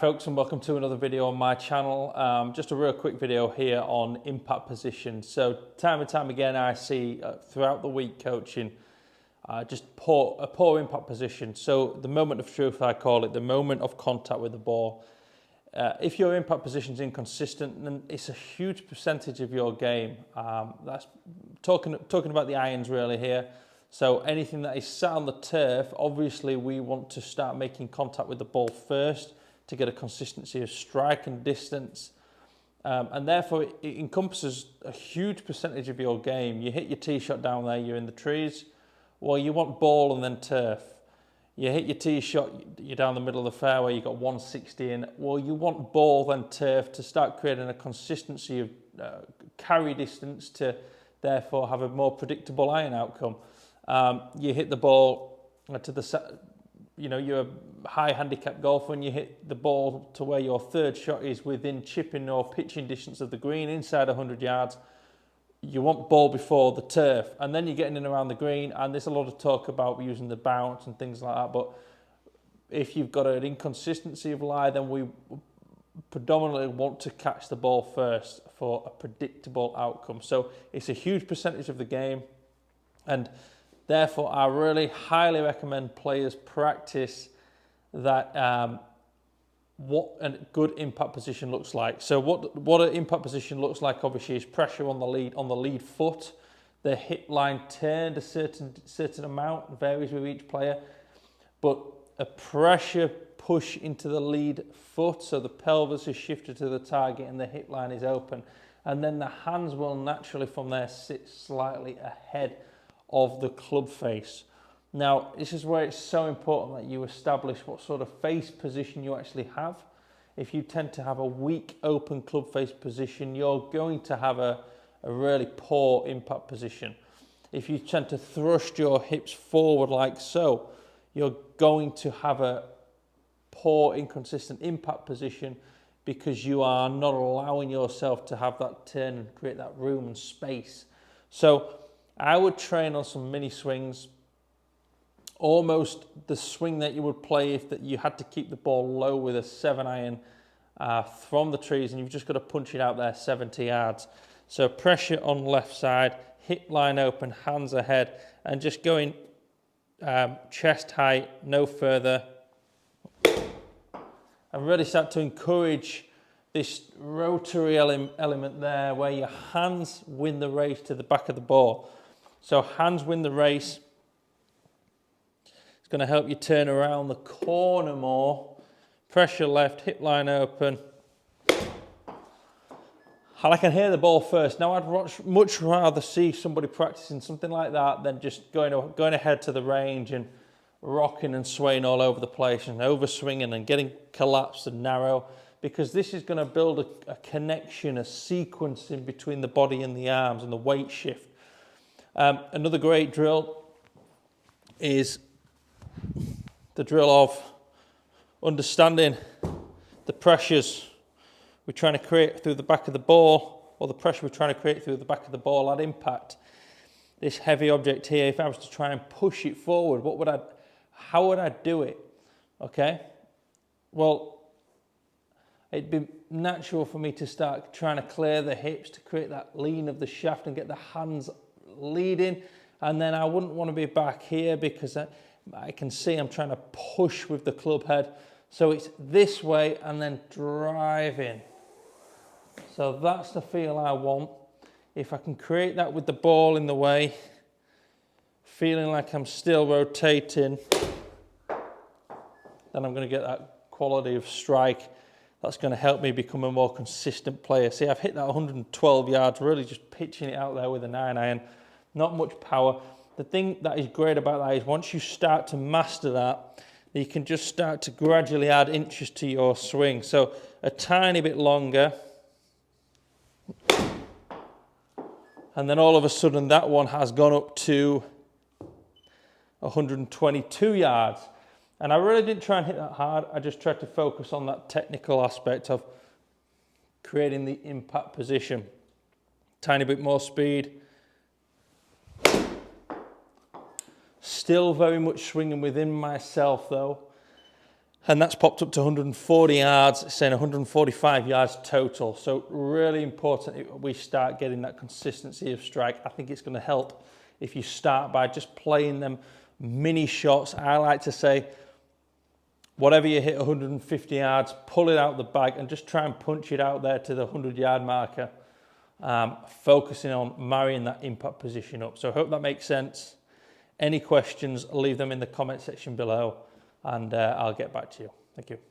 Folks, and welcome to another video on my channel. Just a real quick video here on impact position. So time and time again I see throughout the week coaching just a poor impact position. So the moment of truth, I call it, the moment of contact with the ball. If your impact position is inconsistent, then it's a huge percentage of your game. That's talking about the irons really here. So anything that is sat on the turf, obviously we want to start making contact with the ball first to get a consistency of strike and distance. And therefore it encompasses a huge percentage of your game. You hit your tee shot down there, you're in the trees. Well, you want ball and then turf. You hit your tee shot, you're down the middle of the fairway, you've got 160 in. Well, you want ball then turf to start creating a consistency of carry distance to therefore have a more predictable iron outcome. You hit the ball to the, you're a high handicap golfer and you hit the ball to where your third shot is within chipping or pitching distance of the green, inside 100 yards. You want ball before the turf, and then you're getting in around the green, and there's a lot of talk about using the bounce and things like that, but if you've got an inconsistency of lie, then we predominantly want to catch the ball first for a predictable outcome. So it's a huge percentage of the game, and therefore I really highly recommend players practice that what a good impact position looks like. So what an impact position looks like obviously is pressure on the lead foot, the hip line turned a certain amount, varies with each player, but a pressure push into the lead foot, so the pelvis is shifted to the target and the hip line is open, and then the hands will naturally from there sit slightly ahead of the club face. Now, this is where it's so important that you establish what sort of face position you actually have. If you tend to have a weak open club face position, you're going to have a really poor impact position. If you tend to thrust your hips forward like so, you're going to have a poor, inconsistent impact position because you are not allowing yourself to have that turn and create that room and space. So I would train on some mini swings, almost the swing that you would play if that you had to keep the ball low with a 7-iron from the trees, and you've just got to punch it out there 70 yards. So pressure on left side, hip line open, hands ahead, and just going chest height, no further. And really start to encourage this rotary element there where your hands win the race to the back of the ball. So hands win the race. It's going to help you turn around the corner more. Pressure left, hip line open. And I can hear the ball first. Now I'd much rather see somebody practicing something like that than just going ahead to the range and rocking and swaying all over the place and overswinging and getting collapsed and narrow, because this is going to build a connection, a sequence in between the body and the arms and the weight shift. Another great drill is the drill of understanding the pressures we're trying to create through the back of the ball, or the pressure we're trying to create through the back of the ball at impact. This heavy object here, if I was to try and push it forward, how would I do it? Okay, well, it'd be natural for me to start trying to clear the hips to create that lean of the shaft and get the hands leading, and then I wouldn't want to be back here because I can see I'm trying to push with the club head. So it's this way and then driving. So that's the feel I want. If I can create that with the ball in the way, feeling like I'm still rotating, then I'm going to get that quality of strike that's going to help me become a more consistent player. See, I've hit that 112 yards, really just pitching it out there with a 9-iron. Not much power. The thing that is great about that is once you start to master that, you can just start to gradually add inches to your swing. So a tiny bit longer. And then all of a sudden that one has gone up to 122 yards. And I really didn't try and hit that hard. I just tried to focus on that technical aspect of creating the impact position. Tiny bit more speed. Still very much swinging within myself though. And that's popped up to 140 yards, saying 145 yards total. So really important we start getting that consistency of strike. I think it's going to help if you start by just playing them mini shots. I like to say, whatever you hit 150 yards, pull it out the bag and just try and punch it out there to the 100-yard marker, focusing on marrying that impact position up. So I hope that makes sense. Any questions, leave them in the comment section below, and I'll get back to you. Thank you.